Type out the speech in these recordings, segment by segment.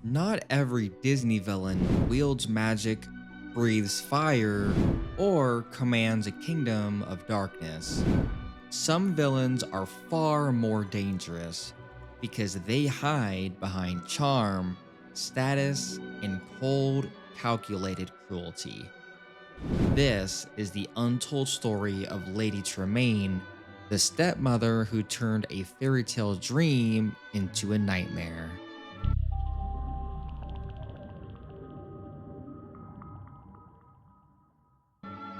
Not every Disney villain wields magic, breathes fire, or commands a kingdom of darkness. Some villains are far more dangerous because they hide behind charm, status, and cold, calculated cruelty. This is the untold story of Lady Tremaine, the stepmother who turned a fairy tale dream into a nightmare.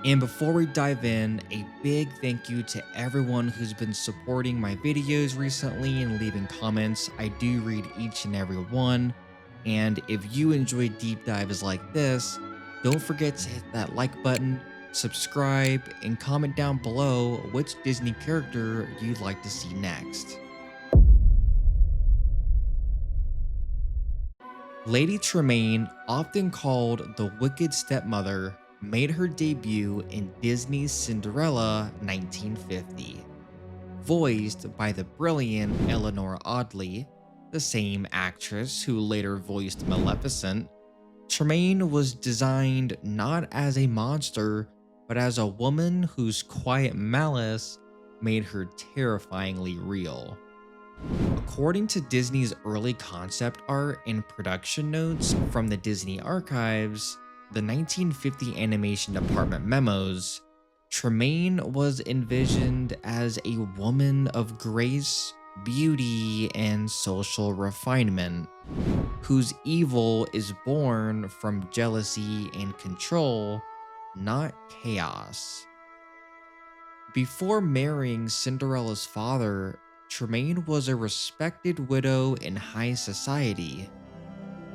And before we dive in, a big thank you to everyone who's been supporting my videos recently and leaving comments. I do read each and every one. And if you enjoy deep dives like this, don't forget to hit that like button, subscribe, and comment down below which Disney character you'd like to see next. Lady Tremaine, often called the Wicked Stepmother, made her debut in Disney's Cinderella 1950. Voiced by the brilliant Eleanor Audley, the same actress who later voiced Maleficent, Tremaine was designed not as a monster, but as a woman whose quiet malice made her terrifyingly real. According to Disney's early concept art and production notes from the Disney archives, the 1950 animation department memos, Tremaine was envisioned as a woman of grace, beauty, and social refinement, whose evil is born from jealousy and control, not chaos. Before marrying Cinderella's father, Tremaine was a respected widow in high society.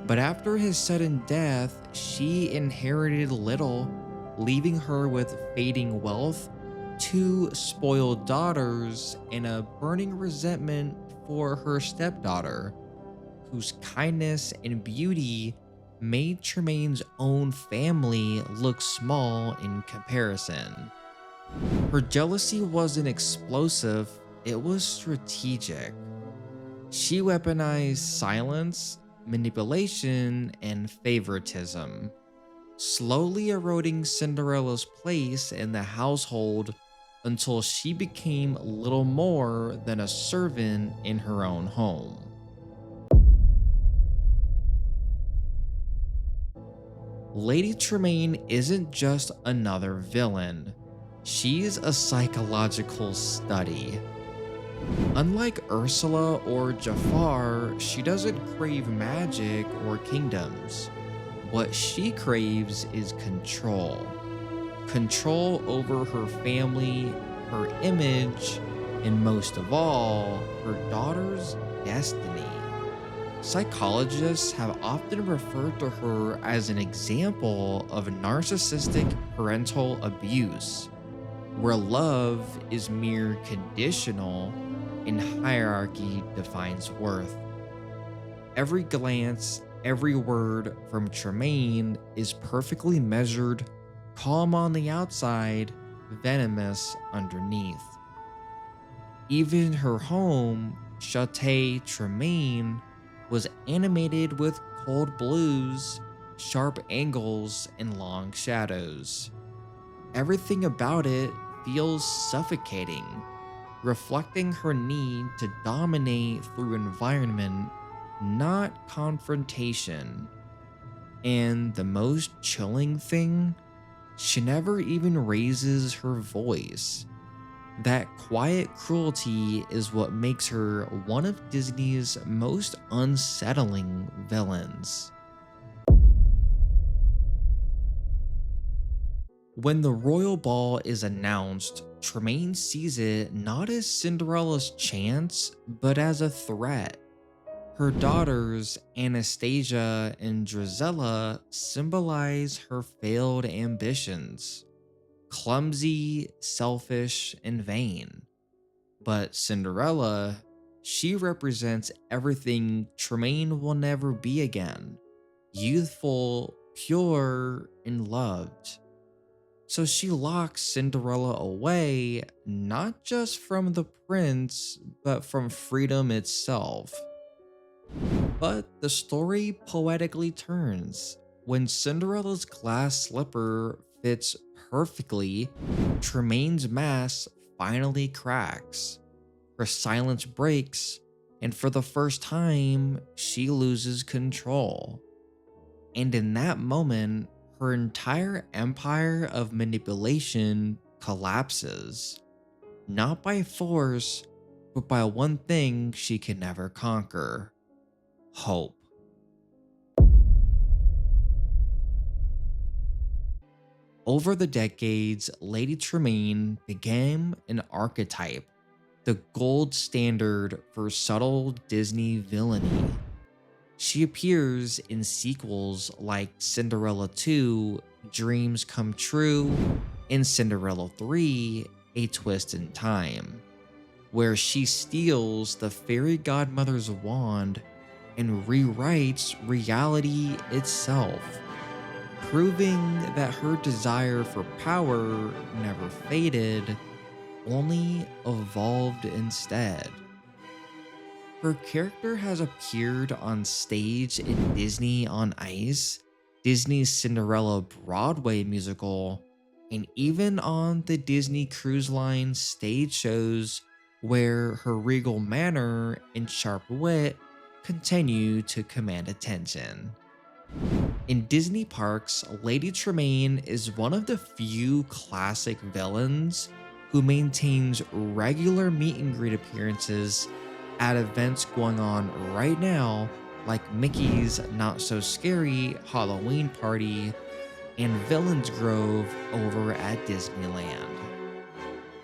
But after his sudden death, she inherited little, leaving her with fading wealth, two spoiled daughters, and a burning resentment for her stepdaughter, whose kindness and beauty made Tremaine's own family look small in comparison. Her jealousy wasn't explosive, it was strategic. She weaponized silence, manipulation, and favoritism, slowly eroding Cinderella's place in the household until she became little more than a servant in her own home. Lady Tremaine isn't just another villain, she's a psychological study. Unlike Ursula or Jafar, she doesn't crave magic or kingdoms. What she craves is control. Control over her family, her image, and most of all, her daughter's destiny. Psychologists have often referred to her as an example of narcissistic parental abuse, where love is mere conditional and hierarchy defines worth. Every glance, every word from Tremaine is perfectly measured, calm on the outside, venomous underneath. Even her home, Château Tremaine, was animated with cold blues, sharp angles, and long shadows. Everything about it feels suffocating, reflecting her need to dominate through environment, not confrontation. And the most chilling thing, she never even raises her voice. That quiet cruelty is what makes her one of Disney's most unsettling villains. When the royal ball is announced, Tremaine sees it not as Cinderella's chance, but as a threat. Her daughters, Anastasia and Drizella, symbolize her failed ambitions. Clumsy, selfish, and vain. But Cinderella, she represents everything Tremaine will never be again. Youthful, pure, and loved. So she locks Cinderella away, not just from the prince, but from freedom itself. But the story poetically turns. When Cinderella's glass slipper fits perfectly, Tremaine's mask finally cracks. Her silence breaks, and for the first time, she loses control. And in that moment, her entire empire of manipulation collapses, not by force, but by one thing she can never conquer: hope. Over the decades, Lady Tremaine became an archetype, the gold standard for subtle Disney villainy. She appears in sequels like Cinderella 2, Dreams Come True, and Cinderella 3, A Twist in Time, where she steals the fairy godmother's wand and rewrites reality itself, proving that her desire for power never faded, only evolved instead. Her character has appeared on stage in Disney on Ice, Disney's Cinderella Broadway musical, and even on the Disney Cruise Line stage shows, where her regal manner and sharp wit continue to command attention. In Disney parks, Lady Tremaine is one of the few classic villains who maintains regular meet and greet appearances at events going on right now, like Mickey's Not So Scary Halloween Party and Villains Grove over at Disneyland.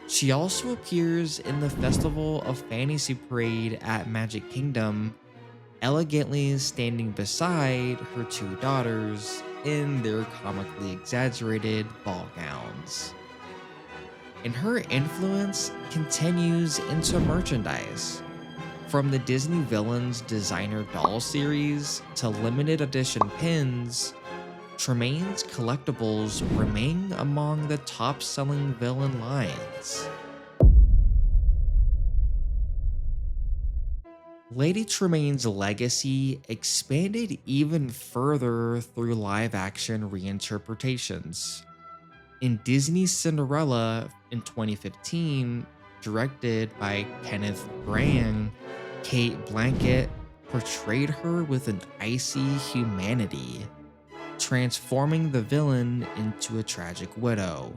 She also appears in the Festival of Fantasy Parade at Magic Kingdom, elegantly standing beside her two daughters in their comically exaggerated ball gowns. And her influence continues into merchandise. From the Disney Villains designer doll series to limited edition pins, Tremaine's collectibles remain among the top selling villain lines. Lady Tremaine's legacy expanded even further through live action reinterpretations. In Disney's Cinderella in 2015, directed by Kenneth Branagh, Kate Blanchett portrayed her with an icy humanity, transforming the villain into a tragic widow,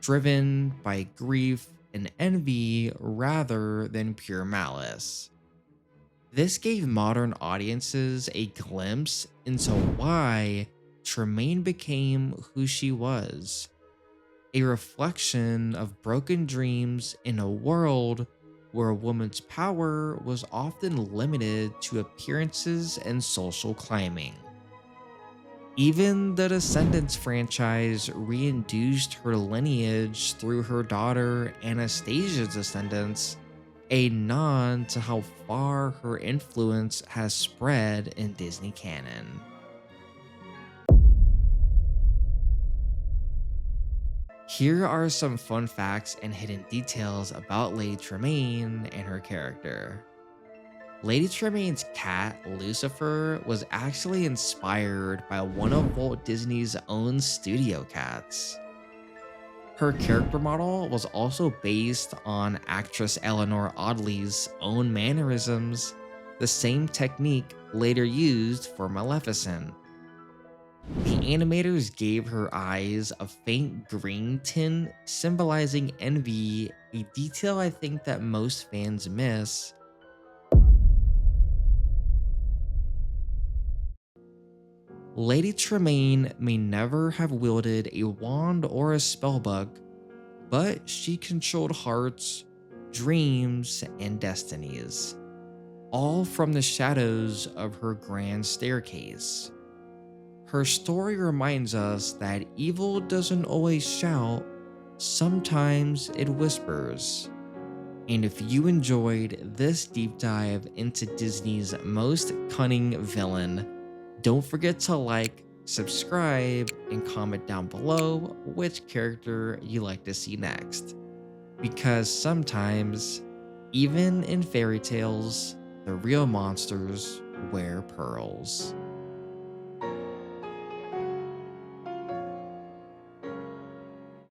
driven by grief and envy rather than pure malice. This gave modern audiences a glimpse into why Tremaine became who she was, a reflection of broken dreams in a world where a woman's power was often limited to appearances and social climbing. Even the Descendants franchise reintroduced her lineage through her daughter Anastasia's descendants, a nod to how far her influence has spread in Disney canon. Here are some fun facts and hidden details about Lady Tremaine and her character. Lady Tremaine's cat, Lucifer, was actually inspired by one of Walt Disney's own studio cats. Her character model was also based on actress Eleanor Audley's own mannerisms, the same technique later used for Maleficent. The animators gave her eyes a faint green tint, symbolizing envy, a detail I think that most fans miss. Lady Tremaine may never have wielded a wand or a spellbook, but she controlled hearts, dreams, and destinies, all from the shadows of her grand staircase. Her story reminds us that evil doesn't always shout, sometimes it whispers. And if you enjoyed this deep dive into Disney's most cunning villain, don't forget to like, subscribe, and comment down below which character you like to see next. Because sometimes, even in fairy tales, the real monsters wear pearls.